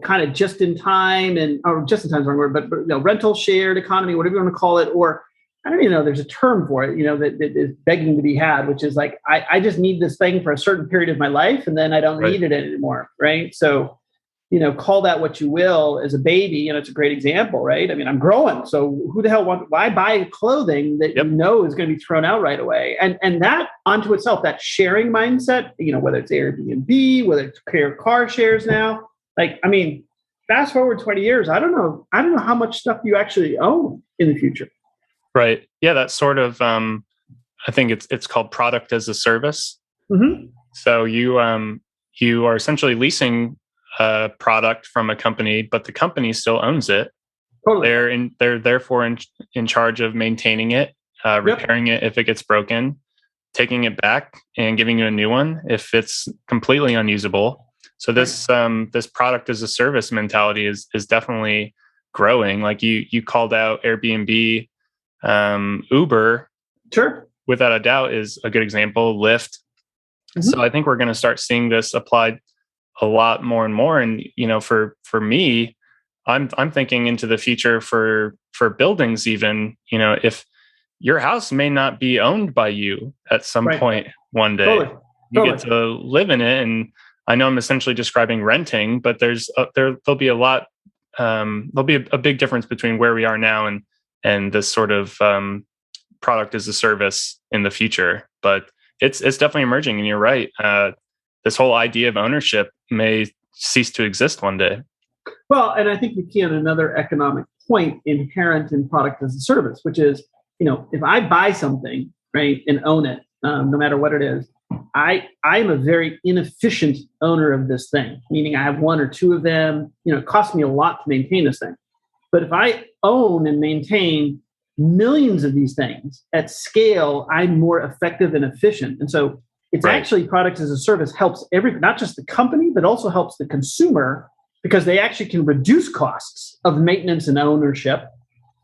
kind of just in time or just in time is the wrong word, but rental shared economy, whatever you want to call it, or I don't even know, there's a term for it, that is begging to be had, which is like, I just need this thing for a certain period of my life and then I don't need it anymore. Right. So, call that what you will. As a baby, it's a great example, right? I mean, I'm growing. So who the hell why buy clothing that is going to be thrown out right away? And that onto itself, that sharing mindset, whether it's Airbnb, whether it's car shares now, fast forward 20 years, I don't know how much stuff you actually own in the future. Right. Yeah. That's sort of, I think it's called product as a service. Mm-hmm. So you are essentially leasing a product from a company, but the company still owns it. Totally. They're therefore in charge of maintaining it, repairing it if it gets broken, taking it back and giving you a new one if it's completely unusable. So this product as a service mentality is definitely growing. Like you called out Airbnb, Uber, sure, without a doubt is a good example. Lyft. Mm-hmm. So I think we're going to start seeing this applied a lot more and more. And for me, I'm thinking into the future for buildings. Even if your house may not be owned by you at some point one day, you get to live in it. And I know I'm essentially describing renting, but there'll be a lot. There'll be a big difference between where we are now and this sort of product as a service in the future. But it's definitely emerging, and you're right. This whole idea of ownership may cease to exist one day. Well, and I think you key on another economic point inherent in product as a service, which is, if I buy something, right, and own it, no matter what it is, I'm a very inefficient owner of this thing, meaning I have one or two of them. It costs me a lot to maintain this thing. But if I own and maintain millions of these things at scale, I'm more effective and efficient. And so it's actually product as a service helps not just the company, but also helps the consumer, because they actually can reduce costs of maintenance and ownership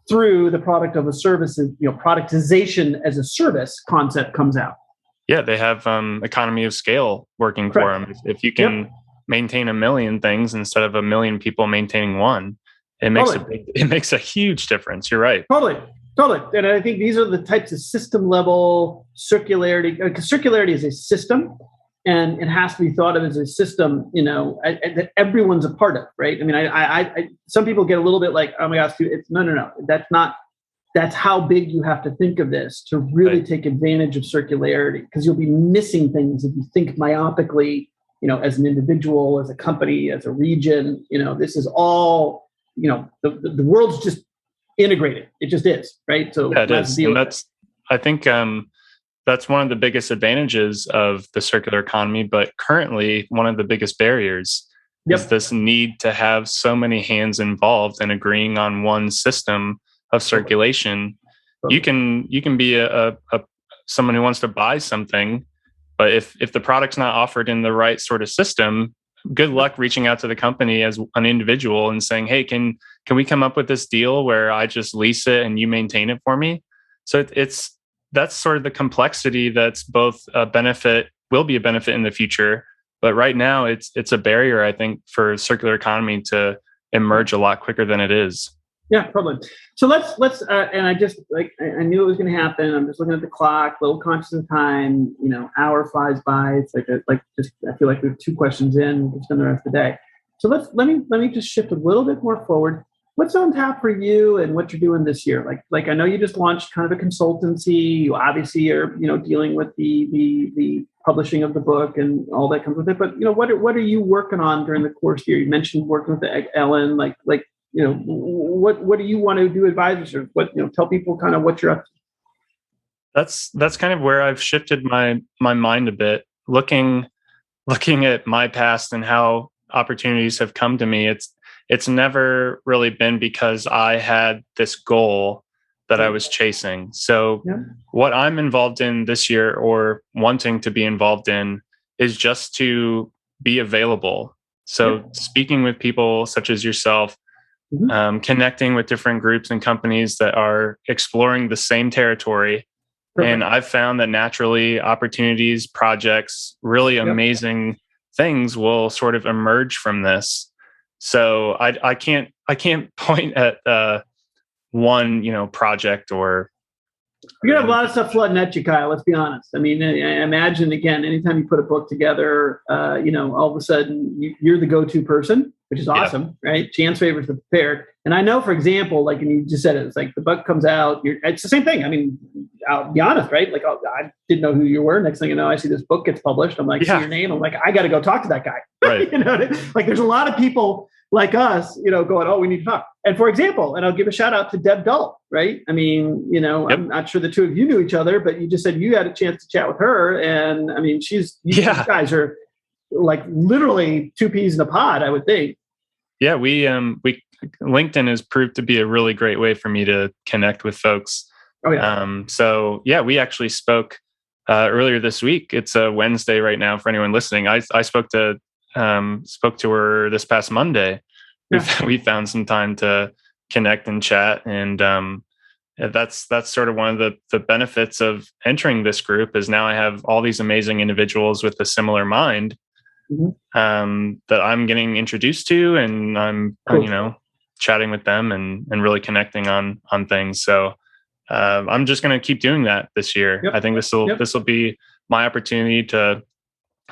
through the product of a service. Productization as a service concept comes out. Yeah, they have economy of scale working for them. If you can maintain 1 million things instead of 1 million people maintaining one, it makes a huge difference. You're right. Totally. And I think these are the types of system level circularity. Because circularity is a system, and it has to be thought of as a system, that everyone's a part of, right? I mean, I some people get a little bit like, oh my gosh, no. That's not. That's how big you have to think of this to really take advantage of circularity, because you'll be missing things if you think myopically, as an individual, as a company, as a region. This is all, the world's just integrated. It just is, right? So it is. And I think that's one of the biggest advantages of the circular economy, but currently one of the biggest barriers. is this need to have so many hands involved and agreeing on one system of circulation. You can be a someone who wants to buy something, but if the product's not offered in the right sort of system, good luck reaching out to the company as an individual and saying, hey, can we come up with this deal where I just lease it and you maintain it for me? So that's sort of the complexity that's both a benefit, will be a benefit in the future. But right now it's a barrier, I think, for circular economy to emerge a lot quicker than it is. Yeah, probably. So let's and I just I knew it was going to happen. I'm just looking at the clock, a little conscious of time. Hour flies by. It's I feel like we have 2 questions in. We'll spend the rest of the day. So let me just shift a little bit more forward. What's on tap for you and what you're doing this year? Like I know you just launched kind of a consultancy. You obviously are dealing with the publishing of the book and all that comes with it. But what are you working on during the course year? You mentioned working with Ellen. What do you want to do advisors or tell people kind of what you're up to? That's kind of where I've shifted my mind a bit, looking at my past and how opportunities have come to me. It's never really been because I had this goal that I was chasing. So what I'm involved in this year or wanting to be involved in is just to be available. So speaking with people such as yourself, connecting with different groups and companies that are exploring the same territory. Perfect. And I've found that naturally opportunities, projects, really amazing things will sort of emerge from this. So I can't point at one project or. You're gonna have a lot of stuff flooding at you, Kyle. Let's be honest. I mean, I imagine again, anytime you put a book together, all of a sudden you're the go-to person, which is awesome, right? Chance favors the prepared. And I know, for example, and you just said it, it's like the book comes out. It's the same thing. I mean, I'll be honest, right? Like I didn't know who you were. Next thing you know, I see this book gets published. I'm like, see your name. I'm like, I got to go talk to that guy. Right. Like there's a lot of people like us, going, oh, we need to talk. And for example, and I'll give a shout out to Deb Dull, right? I mean, I'm not sure the two of you knew each other, but you just said you had a chance to chat with her. And I mean, you guys are like literally 2 peas in a pod, I would think. Yeah, we LinkedIn has proved to be a really great way for me to connect with folks. Oh yeah. We actually spoke earlier this week. It's a Wednesday right now for anyone listening. I spoke to her this past Monday. We found some time to connect and chat, and that's sort of one of the benefits of entering this group is now I have all these amazing individuals with a similar mind that I'm getting introduced to, and I'm chatting with them and really connecting on things. So I'm just going to keep doing that this year. I think this will be my opportunity to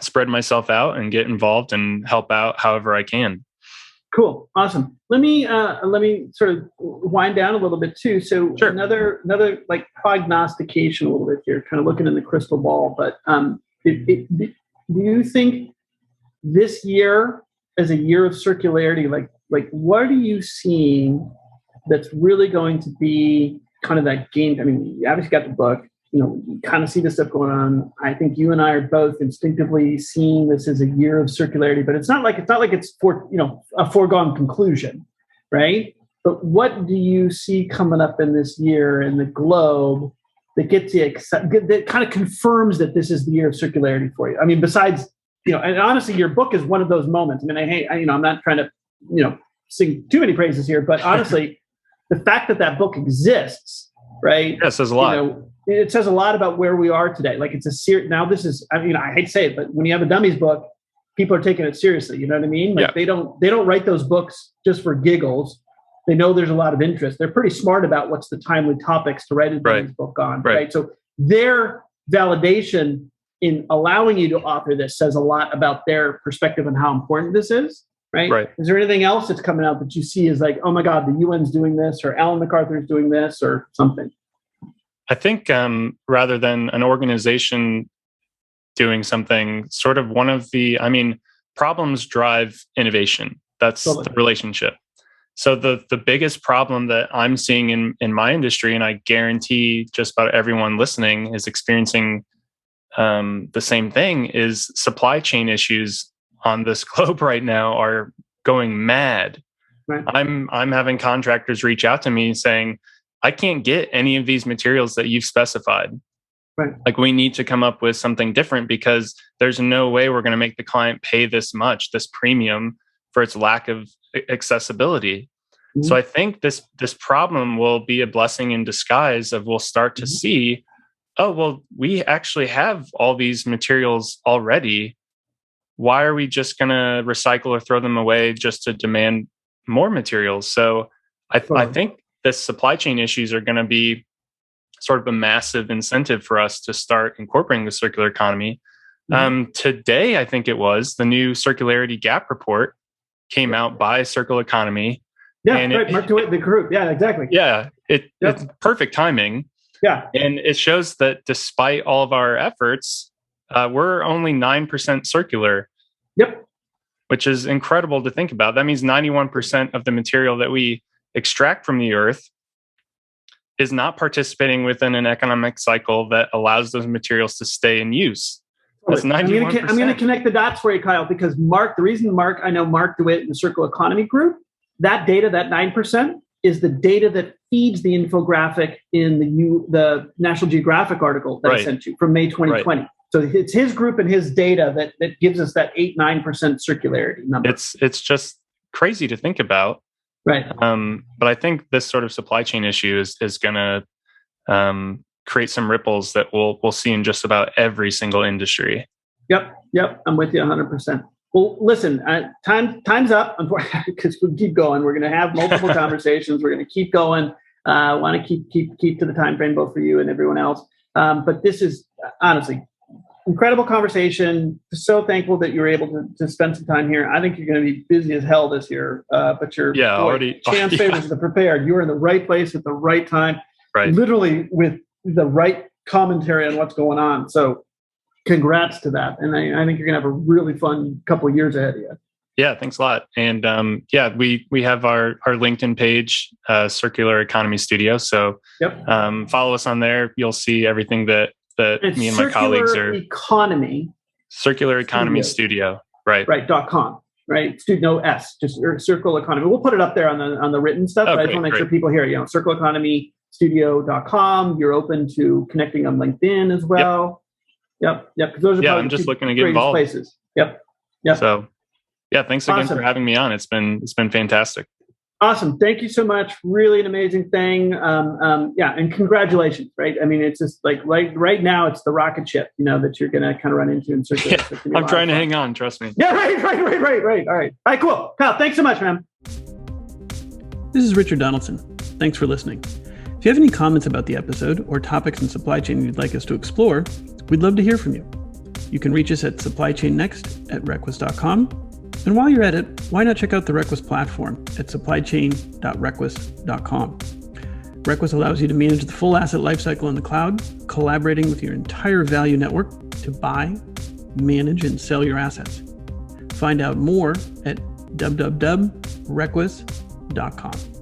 spread myself out and get involved and help out however I can. Cool. Awesome. Let me sort of wind down a little bit too. So another like prognostication a little bit here, kind of looking in the crystal ball, but do you think this year as a year of circularity, like what are you seeing that's really going to be kind of that game? I mean, you obviously got the book, you kind of see this stuff going on. I think you and I are both instinctively seeing this as a year of circularity, but it's not like it's a foregone conclusion, right? But what do you see coming up in this year in the globe that gets you excited, that kind of confirms that this is the year of circularity for you? I mean, besides, and honestly, your book is one of those moments. I mean, I'm not trying to, sing too many praises here, but honestly, the fact that book exists, right? Yeah, it says a lot. It says a lot about where we are today. Like it's a serious, now this is, I hate to say it, but when you have a Dummies book, people are taking it seriously. You know what I mean? Like they don't write those books just for giggles. They know there's a lot of interest. They're pretty smart about what's the timely topics to write a Dummies book on, right? So their validation in allowing you to author this says a lot about their perspective on how important this is, right? Is there anything else that's coming out that you see is like, oh my God, the UN's doing this, or Alan MacArthur's doing this, or something? I think rather than an organization doing something, sort of problems drive innovation. That's the relationship. So the biggest problem that I'm seeing in my industry, and I guarantee just about everyone listening is experiencing the same thing, is supply chain issues on this globe right now are going mad. Right. I'm having contractors reach out to me saying, I can't get any of these materials that you've specified. Right. Like, we need to come up with something different because there's no way we're going to make the client pay this premium for its lack of accessibility. Mm-hmm. So I think this problem will be a blessing in disguise of we'll start to see, oh, well, we actually have all these materials already. Why are we just going to recycle or throw them away just to demand more materials? So I think the supply chain issues are going to be sort of a massive incentive for us to start incorporating the circular economy. Today, I think it was, the new Circularity Gap report came out by Circular Economy. Yeah, and right. Mark DeWitt, the group. Yeah, exactly. Yeah, it's perfect timing. Yeah. And it shows that despite all of our efforts, we're only 9% circular. Yep. Which is incredible to think about. That means 91% of the material that we extract from the earth is not participating within an economic cycle that allows those materials to stay in use. That's 91%. I'm going to connect the dots for you, Kyle, because I know Mark DeWitt and the Circular Economy Group, that data, that 9%, is the data that feeds the infographic in the National Geographic article that I sent you from May 2020. Right. So it's his group and his data that gives us that 8-9% circularity number. It's just crazy to think about. Right. But I think this sort of supply chain issue is going to create some ripples that we'll see in just about every single industry. Yep. I'm with you 100%. Well, listen, time's up, unfortunately, because we keep going. We're going to have multiple conversations. We're going to keep going. I want to keep to the time frame, both for you and everyone else. But this is honestly incredible conversation. So thankful that you were able to spend some time here. I think you're going to be busy as hell this year, but chance favors the prepared. You're in the right place at the right time, literally with the right commentary on what's going on. So congrats to that. And I think you're going to have a really fun couple of years ahead of you. Yeah, thanks a lot. And we have our LinkedIn page, Circular Economy Studio. So follow us on there. You'll see everything that me and my colleagues are. Circular Economy Studio. Right. .com. Right. No S, just Circular Economy. We'll put it up there on the written stuff. But I just want to make sure people hear, circularecономystudio.com. You're open to connecting on LinkedIn as well. Yep. Because those are I'm just looking to get involved. Places. Yep. So thanks again for having me on. It's been fantastic. Awesome. Thank you so much. Really an amazing thing. And congratulations, right? I mean, it's just like right now it's the rocket ship, that you're going to kind of run into in circular. Yeah, I'm trying to hang on. Trust me. Yeah, right. All right, cool. Kyle, thanks so much, man. This is Richard Donaldson. Thanks for listening. If you have any comments about the episode or topics in supply chain you'd like us to explore, we'd love to hear from you. You can reach us at supplychainnext@requis.com. And while you're at it, why not check out the Requis platform at supplychain.requis.com. Requis allows you to manage the full asset lifecycle in the cloud, collaborating with your entire value network to buy, manage, and sell your assets. Find out more at www.requis.com.